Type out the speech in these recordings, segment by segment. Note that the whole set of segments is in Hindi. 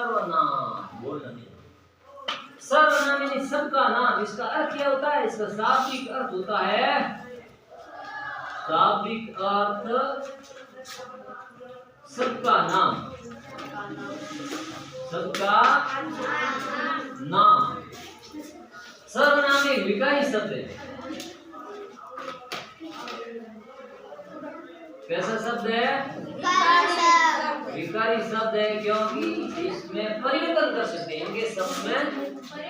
सर्वनाम, बोलना नहीं। सर्वनाम यानी सबका नाम। इसका अर्थ क्या होता है? इसका शाब्दिक अर्थ होता है, शाब्दिक अर्थ सबका नाम, सबका नाम। सर्वनाम एक विकारी शब्द है। कैसा शब्द है? विकारी शब्द है, क्योंकि इसमें परिवर्तन कर सकते हैं, इनके शब्द में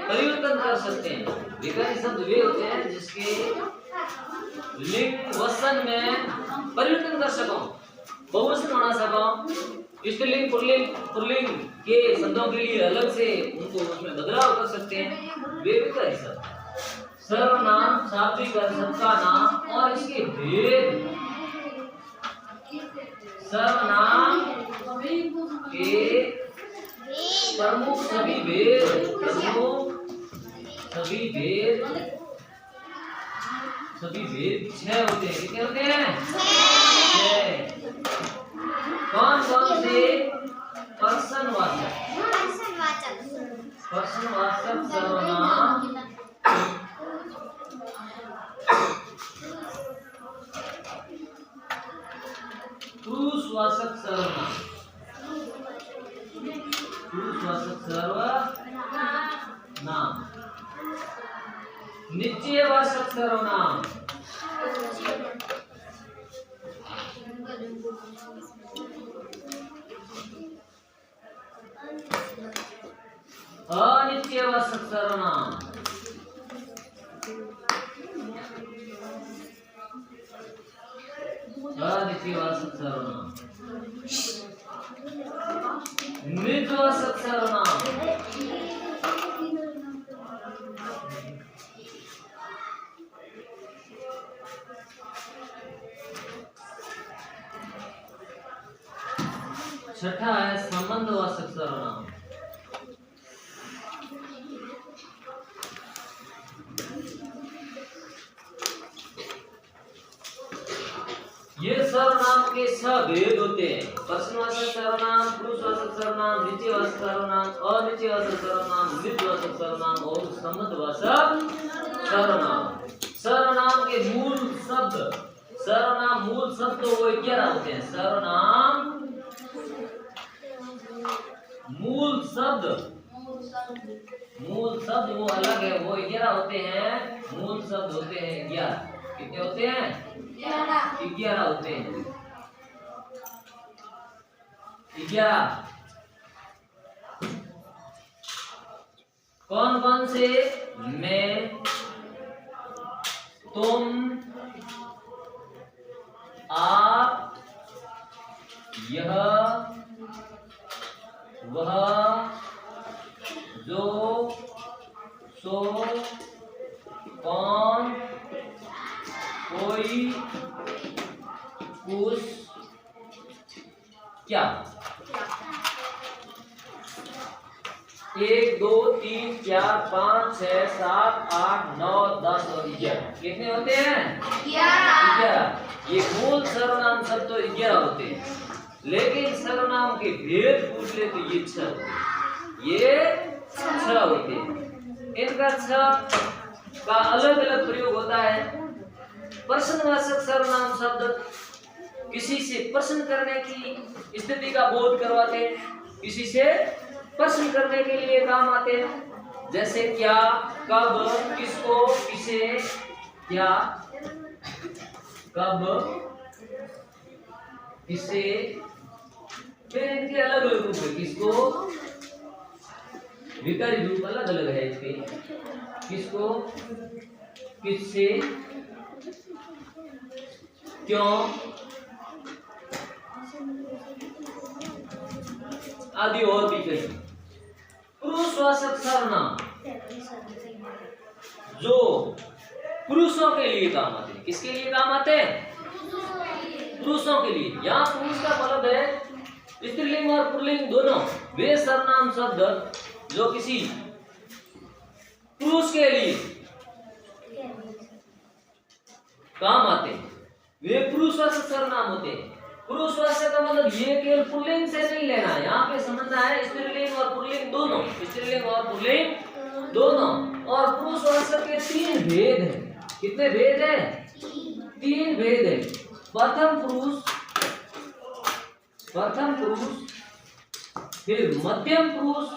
परिवर्तन कर सकते हैं। विकारी शब्द वे होते हैं जिसके लिंग वचन में परिवर्तन कर सको, बहुवचन बना सको, स्त्रीलिंग पुल्लिंग के शब्दों के लिए अलग से उनको उसमें बदलाव कर सकते हैं, वे विकारी शब्द। सर्वनाम शाब्दिक अर्थ सबका नाम और इसके भेद। सर्वनाम के प्रमुख सभी भेद, सभी भेद 6 होते हैं। कितने होते हैं? 6। कौन कौन से? पर्सनवाचक सर्वनाम, पुरुषवाचक सर्वनाम, पुरुषवाचक सर्वनाम, निश्चयवाचक सर्वनाम, अनिश्चयवाचक सर्वनाम, अनिश्चयवाचक सर्वनाम, मृदुवाचक सर्वनाम, छठा है संबंधवाचक सर्वनाम। ये सर्वनाम के 6 भेद होते हैं। पर्सनवाचक सर्वनाम, पुरुषवाचक सर्वनाम, निश्चयवाचक सर्वनाम, अनिश्चयवाचक सर्वनाम, मृदुवाचक सर्वनाम और संबंधवाचक सर्वनाम। सर्वनाम के मूल शब्द, सर्वनाम मूल शब्द तो वो 11 होते हैं। सर्वनाम मूल शब्द वो अलग है, वो 11 होते हैं। मूल शब्द होते हैं 11। कितने होते हैं? 11 होते हैं। 11 कौन कौन से? मैं, तुम, आप, यह, वह, जो, सो, कौन, कोई, कुछ, क्या। 1 2 3 4 5 6 7 8 9 10 और 11। कितने होते हैं? 11। ये मूल सर्वनाम शब्द तो 11 होते हैं, लेकिन सर्वनाम के भेद पूछ ले तो ये 6 होते हैं। ये 6 होते हैं। इनका 6 का अलग अलग प्रयोग होता है। प्रश्नवाचक सर्वनाम शब्द किसी से प्रश्न करने की स्थिति का बोध करवाते हैं, किसी से प्रश्न करने के लिए काम आते हैं। जैसे क्या, कब, किसको, किसे, क्या, कब, किसे। फिर इनके अलग अलग रूप है। किसको, विकारी रूप अलग अलग है इसके। किसको, किससे, क्यों आदि और भी कई। पुरुषवाचक सर्वनाम जो पुरुषों के लिए काम आते हैं। किसके लिए काम आते हैं? पुरुषों के लिए। यहाँ पुरुष का मतलब है स्त्रीलिंग और पुल्लिंग दोनों। वे सर्वनाम शब्द जो किसी पुरुष के लिए काम आते हैं, वे पुरुषवाचक सर्वनाम होते हैं। पुरुषवाचक का मतलब ये केवल पुल्लिंग से नहीं लेना है, यहाँ पे समझना है स्त्रीलिंग और पुल्लिंग दोनों, स्त्रीलिंग और पुल्लिंग दोनों। और पुरुषवाचक के 3 भेद हैं। कितने भेद हैं? 3 भेद हैं। प्रथम पुरुष, फिर मध्यम पुरुष,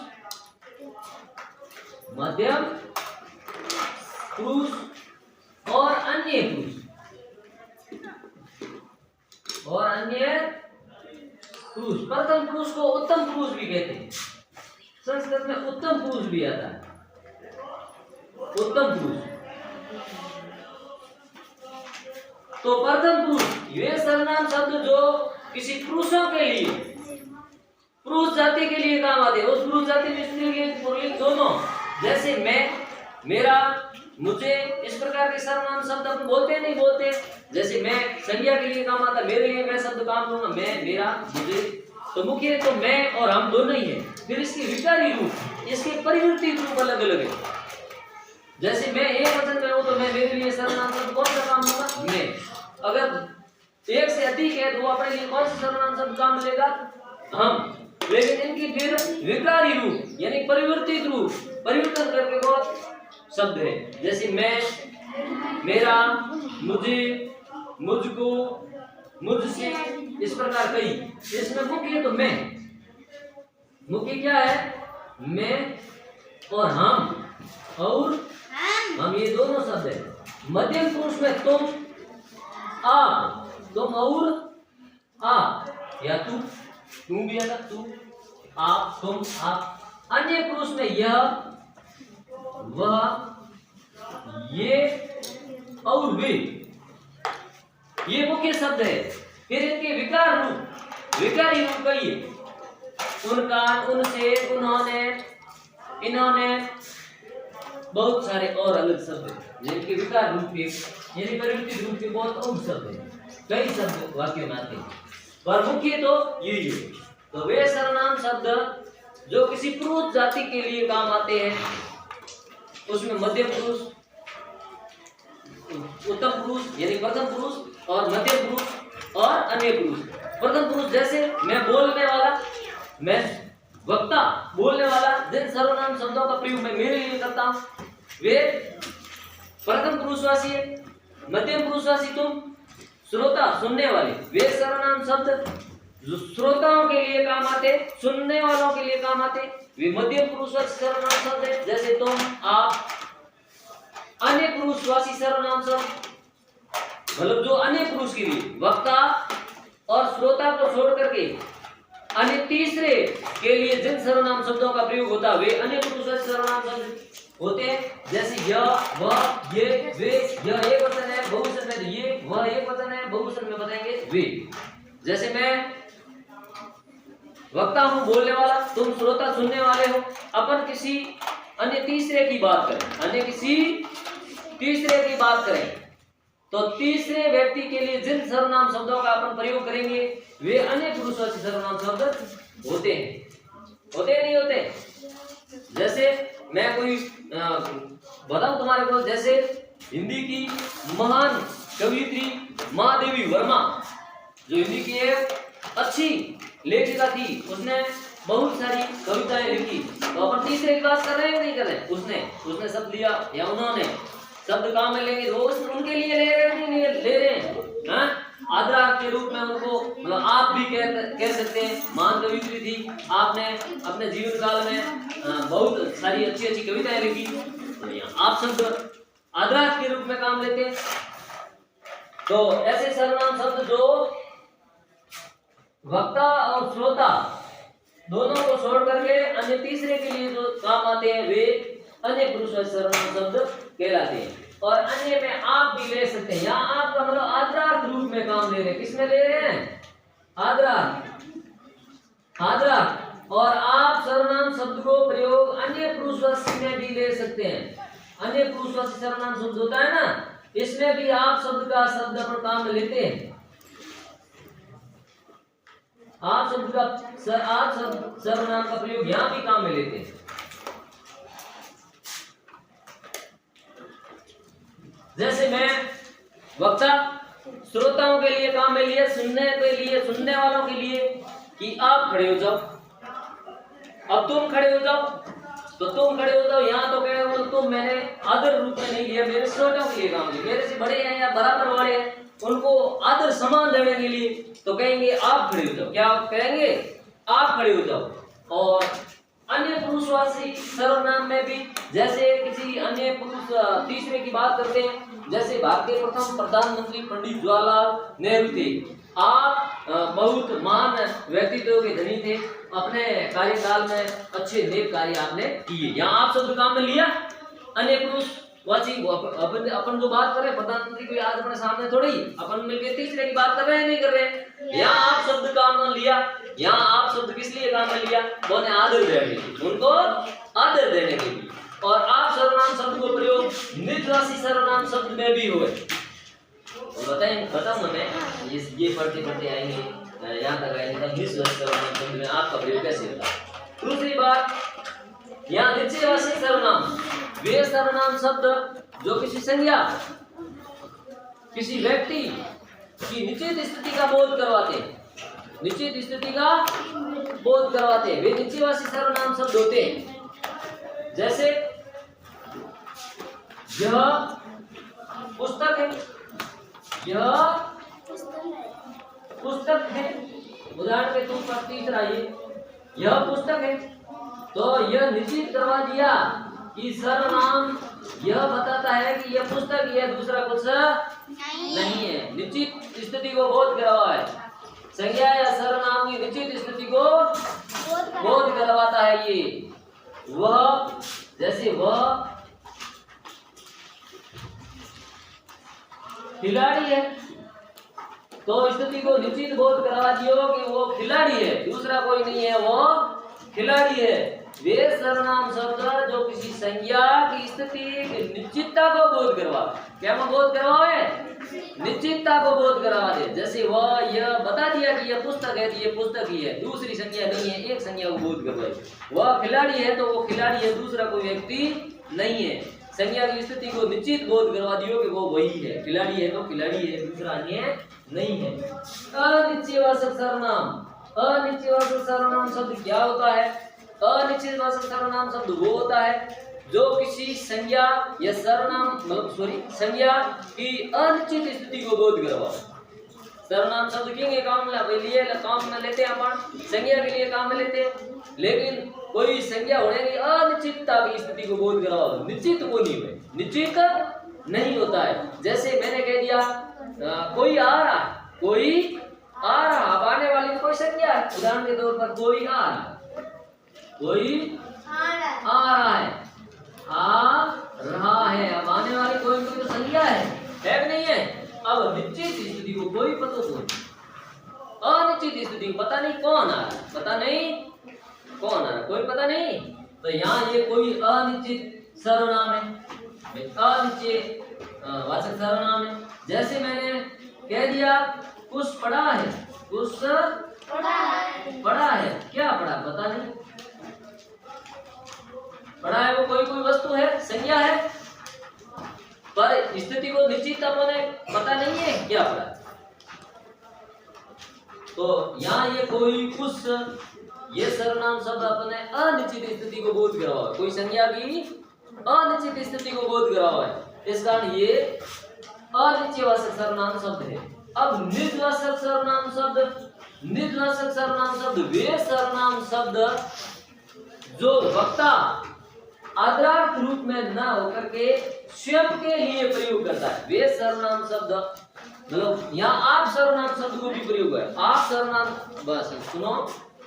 और अन्य पुरुष, प्रथम पुरुष को उत्तम पुरुष भी कहते हैं। संस्कृत में उत्तम पुरुष भी आता है, उत्तम पुरुष। तो प्रथम पुरुष वे सर्वनाम शब्द जो किसी पुरुषों के लिए, पुरुष जाति के लिए काम आते हैं। उस पुरुष जाति में स्त्रीलिंग पुल्लिंग दोनों। जैसे मैं, मेरा, मुझे, इस प्रकार के सर्वनाम शब्द अपन बोलते नहीं बोलते। जैसे मैं संज्ञा के लिए काम आता, मेरे लिए मैं शब्द काम लूंगा, मैं, मेरा, मुझे। तो मुख्य तो मैं और हम दोनों ही है। फिर इसके विकारी रूप, इसके परिवर्तित रूप अलग अलग है। जैसे मैं एक वचन में हूं तो मैं, मेरे लिए सर्वनाम शब्द कौन सा काम लूंगा? मैं। अगर एक से अधिक है तो अपने लिए कौन सा सर्वनाम शब्द काम मिलेगा? हम। लेकिन इनकी फिर विकारी रूप यानी परिवर्तित रूप, परिवर्तन करके बहुत शब्द है। जैसे मैं, मेरा, मुझे, मुझको, मुझसे, इस प्रकार कई। इसमें मुख्य तो मैं, मुख्य क्या है? मैं और हम, और हम ये दोनों शब्द है। मध्यम पुरुष में तुम, आप, तुम और आप, या तू, तुम भी आता, तू, आप, तुम, आप। अन्य पुरुष में यह, वह, ये और वे, ये मुख्य शब्द है। फिर इनके विकार रूप, विकारी रूप कहिए। उनका, उनसे, उन्होंने, इन्होंने, बहुत सारे और अलग शब्द हैं जिनके विकार रूप के यानी परिवर्तित रूप के बहुत और शब्द हैं। कई शब्द वाक्य में आते हैं, पर मुख्य तो यही है। तो वे सर्वनाम शब्द जो किसी पुरुष जाति के लिए काम आते हैं, उसमें मध्य पुरुष, उत्तम पुरुष यानी प्रथम पुरुष, और मध्य पुरुष और अन्य पुरुष। प्रथम पुरुष जैसे मैं बोलने वाला, मैं वक्ता, बोलने वाला, जिन सर्वनाम शब्दों का प्रयोग मैं मेरे लिए करता हूं वे प्रथम पुरुषवाची है। मध्यम पुरुषवाची तुम, श्रोता, सुनने वाले, वे सर्वनाम शब्द जो श्रोताओं के लिए काम आते, सुनने वालों के लिए काम आते, वे मध्यम पुरुषवाची सर्वनाम शब्द है। जैसे तुम, आप। अन्य पुरुषवाची सर्वनाम शब्द मतलब जो अन्य पुरुष के लिए, वक्ता और श्रोता को छोड़ करके अन्य तीसरे के लिए जिन सर्वनाम शब्दों का प्रयोग होता है वे अन्य पुरुषवाची सर्वनाम शब्द होते हैं। जैसे यह, वह, ये, वे। यह एक वचन है, बहुवचन में तो ये, वह एक वचन है, बहुवचन में बताएंगे वे। जैसे मैं वक्ता हूं, बोलने वाला, तुम श्रोता, सुनने वाले हो। अपन किसी अन्य तीसरे की बात करें, अन्य किसी तीसरे की बात करें तो तीसरे व्यक्ति के लिए जिन सर्वनाम शब्दों का अपन प्रयोग करेंगे वे अन्य पुरुषवाची सर्वनाम शब्द होते हैं। होते नहीं होते? जैसे मैं कोई बताऊं तुम्हारे को, जैसे हिंदी की महान कवियत्री महादेवी वर्मा, जो हिंदी की एक अच्छी लेखिका थी, उसने बहुत सारी कविताएं लिखी। तो अपन तीसरे की बात कर रहे हैं नहीं कर रहे? उसने शब्द लिया या उन्होंने शब्द काम में लेंगे, रोज उनके लिए ले रहे हैं। आदरा के रूप में उनको मतलब आप भी कह सकते हैं। महान कवियत्री थी, आपने अपने जीवन काल में बहुत सारी अच्छी अच्छी कविताएं लिखी, तो आप शब्द आदरा के रूप में काम लेते हैं। तो ऐसे सर्वनाम शब्द जो वक्ता और श्रोता दोनों को छोड़ करके अन्य तीसरे के लिए जो काम आते हैं वे अन्य पुरुषवाची सर्वनाम शब्द कहलाते हैं। और अन्य में आप भी ले सकते हैं। यहाँ आप का मतलब आदरार्थ रूप में काम ले रहे हैं। किसमें ले रहे हैं? आदरार्थ। और आप सर्वनाम शब्द को प्रयोग अन्य पुरुषवाची में भी ले सकते हैं। अन्य पुरुषवाची सर्वनाम शब्द होता है ना, इसमें भी आप शब्द का शब्द पर काम में लेते हैं। आप शब्द का आप सर्वनाम का प्रयोग यहाँ भी काम में लेते हैं। जैसे मैं वक्ता, श्रोताओं के लिए काम में लिए, सुनने के लिए, सुनने वालों के लिए कि आप खड़े हो जाओ, अब तुम खड़े हो जाओ, तो तुम खड़े हो जाओ, यहाँ तो कहे वो तुम मैंने आदर रूप में नहीं लिया, मेरे छोटों के लिए काम किया, मेरे से बड़े हैं या बराबर वाले हैं उनको आदर सम्मान देने के लिए तो कहेंगे आप खड़े हो जाओ। क्या कहेंगे? आप खड़े हो जाओ। और अन्य पुरुषवाची सर्वनाम में भी जैसे किसी अन्य पुरुष तीसरे की बात करते हैं, जैसे भारत के प्रथम प्रधानमंत्री पंडित जवाहरलाल नेहरू थे। आप बहुत महान व्यक्तित्व के धनी थे, अपने कार्यकाल में अच्छे नेक कार्य आपने किए। यहाँ आप शब्द काम में लिया। अन्य पुरुषवाची अपन जो बात कर रहे हैं प्रधानमंत्री को आज अपने सामने थोड़ी अपन मिलकर तीसरे की बात कर रहे हैं, नहीं कर रहे। यहाँ आप शब्द काम में लिया। यहाँ आप शब्द किस लिए काम में लिया? बोले आदर देने के लिए, उनको आदर देने के लिए। और आप सर्वनाम शब्द को प्रयोग निजवासी सर्वनाम शब्द में भी हुए। बताएं खत्म हमें ये पढ़ते पढ़ते आएंगे यहाँ तक आएंगे तब निजवासी सर्वनाम शब्द में आपका प्रयोग कैसे होता है। दूसरी बात, यहाँ निश्चयवाची सर्वनाम वे सर्वनाम शब्द जो किसी संज्ञा किसी व्यक्ति की निश्चित स्थिति का बोध करवाते हैं, निश्चित स्थिति का बोध करवाते हैं, वे निश्चयवाची सर्वनाम शब्द होते हैं। जैसे यह पुस्तक है, यह पुस्तक है। उदाहरण के तौर पर तीसरा यह पुस्तक है, तो यह निश्चित करवा दिया कि सर्वनाम यह बताता है कि यह पुस्तक है, दूसरा कुछ नहीं है। निश्चित स्थिति को बोध करवा है। संज्ञा या सर्वनाम की निश्चित स्थिति को बोध करवाता है। ये वह, जैसे वह खिलाड़ी है, तो स्थिति को निश्चित बोध करवा दियो कि वो खिलाड़ी है, दूसरा कोई नहीं है, वो खिलाड़ी है। वे सर्वनाम शब्द जो किसी संज्ञा की स्थिति की निश्चितता को बोध करवा, क्या वो बोध करवाए? निश्चितता को बोध करवा दे। जैसे वह यह बता दिया कि यह पुस्तक है, तो यह पुस्तक ही है, दूसरी संज्ञा नहीं है, एक संज्ञा को बोध करवाए। वह खिलाड़ी है, तो वो खिलाड़ी है, दूसरा कोई व्यक्ति नहीं है। संज्ञा की स्थिति को निश्चित बोध करवा दियो कि वो वही है, खिलाड़ी है तो खिलाड़ी है, दूसरा अन्य नहीं है। अनिश्चयवाचक सर्वनाम, अनिश्चयवाचक सर्वनाम शब्द क्या होता है? अनिश्चयवाचक सर्वनाम शब्द वो होता है जो किसी संज्ञा या सर्वनाम संज्ञा की अनिश्चित स्थिति को बोध करवा। सर्वनाम शब्द के काम में लेते हैं अपन, संज्ञा के लिए काम में लेते हैं, लेकिन कोई संज्ञा होने की अनिश्चितता की स्थिति को बोध करवाओ, निश्चित को नहीं है, निश्चित नहीं होता है। जैसे मैंने कह दिया कोई आ रहा है, कोई आ रहा, अब आने वाली कोई संज्ञा है। उदाहरण के तौर पर कोई आ रहा है, कोई आ रहा है, आ रहा है, अब आने वाली कोई तो संज्ञा है कि नहीं है? अब निश्चित स्थिति को कोई पता नहीं, अनिश्चित स्थिति को पता नहीं कौन आ रहा है, पता नहीं कौन आ रहा है, कोई पता नहीं। तो यहाँ ये कोई अनिश्चित सर्वनाम है, अनिश्चित वाचक सर्वनाम है। जैसे मैंने कह दिया कुछ पढ़ा है, कुछ पढ़ा है, क्या पढ़ा पता नहीं, पढ़ा है वो कोई वस्तु है, संज्ञा है, पर स्थिति को निश्चित अपने पता नहीं है क्या पढ़ा। तो यहाँ ये कोई कुछ, ये सर्वनाम शब्द अपने अनिश्चित स्थिति को बोध करवा, कोई संज्ञा की अनिश्चित स्थिति को बोध करवा है, इस कारण ये अनिश्चयवाचक सर्वनाम शब्द है। अब निजवाचक सर्वनाम शब्द, निजवाचक सर्वनाम शब्द वे सर्वनाम शब्द जो वक्ता आदरार्थ रूप में न होकर के स्वयं के लिए प्रयोग करता है, वे सर्वनाम शब्द, मतलब यहाँ आप सर्वनाम शब्द को भी प्रयोग है। आप सर्वनाम, बस सुनो,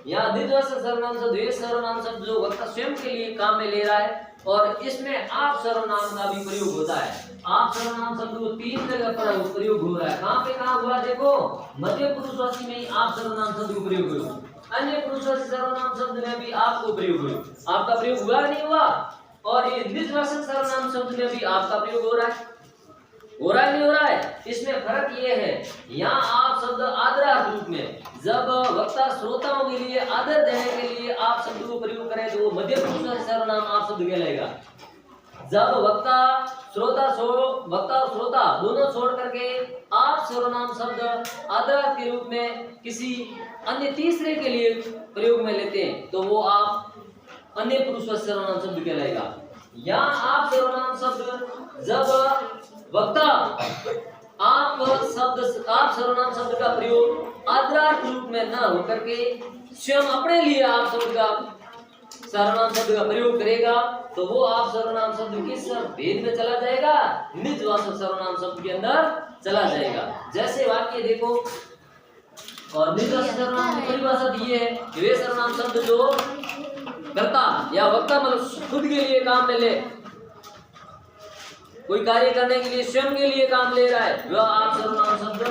यहाँ निजवाचक सर्वनाम शब्द वे सर्वनाम शब्द जो वक्ता स्वयं के लिए काम में ले रहा है, और इसमें आप सर्वनाम का भी प्रयोग होता है। आप सर्वनाम शब्द को 3 जगह पर प्रयोग हो रहा है। कहाँ पे कहाँ हुआ देखो, मध्य पुरुषवाची में ही आप सर्वनाम शब्द को प्रयोग हुआ, अन्य पुरुषवाची सर्वनाम शब्द में भी आपको प्रयोग हुआ। आपका प्रयोग हुआ नहीं हुआ? और ये निजवाचक सर्वनाम शब्द में भी आपका प्रयोग हो रहा है, हो रहा है नहीं हो रहा है? इसमें फर्क ये है, यहाँ आप शब्द आदरार्थ रूप में, जब वक्ता श्रोताओं के लिए आदर देने के लिए आप शब्द को प्रयोग करें तो वो मध्य पुरुषवाची सर्वनाम आप शब्द कहलाएगा। जब वक्ता और श्रोता दोनों छोड़ करके आप सर्वनाम शब्द आदरार्थ के रूप में किसी अन्य तीसरे के लिए प्रयोग में लेते हैं तो वो आप अन्य पुरुषवाची सर्वनाम शब्द कहलाएगा। यहाँ आप सर्वनाम शब्द जब वक्ता आप सर्वनाम शब्द का प्रयोग आदरार्थ रूप में न होकर के स्वयं अपने लिए आप शब्द का सर्वनाम शब्द का प्रयोग करेगा तो वो आप सर्वनाम शब्द किस भेद में चला जाएगा? निजवाचक सर्वनाम शब्द के अंदर चला जाएगा। जैसे वाक्य देखो, और निजवाचक सर्वनाम की परिभाषा दी है कि वे सर्वनाम शब्द जो कर्ता या वक्ता मतलब खुद के लिए काम में ले, कोई कार्य करने के लिए स्वयं के लिए काम ले रहा है, वह आप सर्वनाम शब्द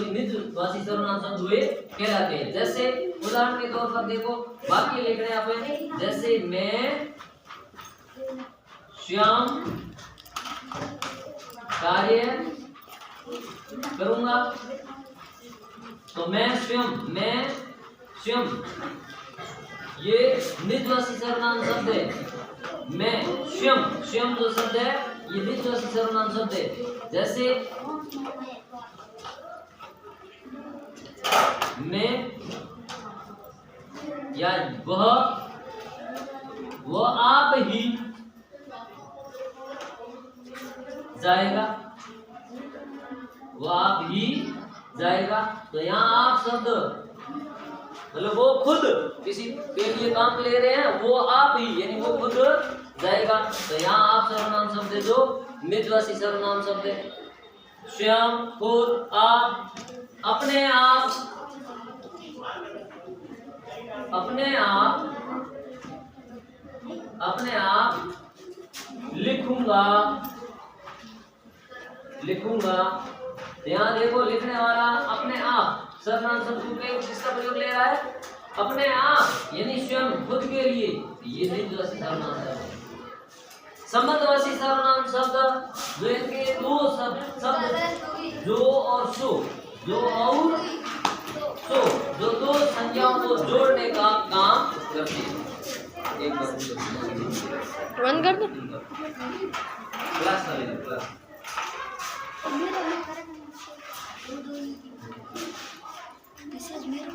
निजवाची सर्वनाम शब्द हुए कहलाते हैं। जैसे उदाहरण के तौर पर देखो, वाक्य लिख रहे हैं आप, जैसे मैं स्वयं कार्य करूंगा, तो मैं स्वयं ये निजवाची सर्वनाम शब्द है। मैं स्वयं जो शब्द है ये निजवाची सर्वनाम शब्द है। जैसे मैं या वह आप ही जाएगा, वो आप ही जाएगा, तो यहाँ आप शब्द मतलब वो खुद किसी के लिए काम ले रहे हैं, वो आप ही यानी वो खुद जाएगा, तो यहाँ आप सर्वनाम शब्द है जो निजवाची सर्वनाम शब्द है। स्वयं, खुद, आप, अपने आप लिखूंगा। ध्यान देखो, लिखने वाला अपने आप सर्वनाम शब्द के किसका प्रयोग ले रहा है? अपने आप यानी स्वयं, खुद के लिए, ये निजवाची सर्वनाम शब्द है। संबंधवाची सर्वनाम शब्द जो इनके दो शब्द जो और सो, जो और सो, जो दो संज्ञाओं को जोड़ने का काम करते हैं। एक बार बंद कर दो क्लास का लेना क्लास। मैसेज मेरे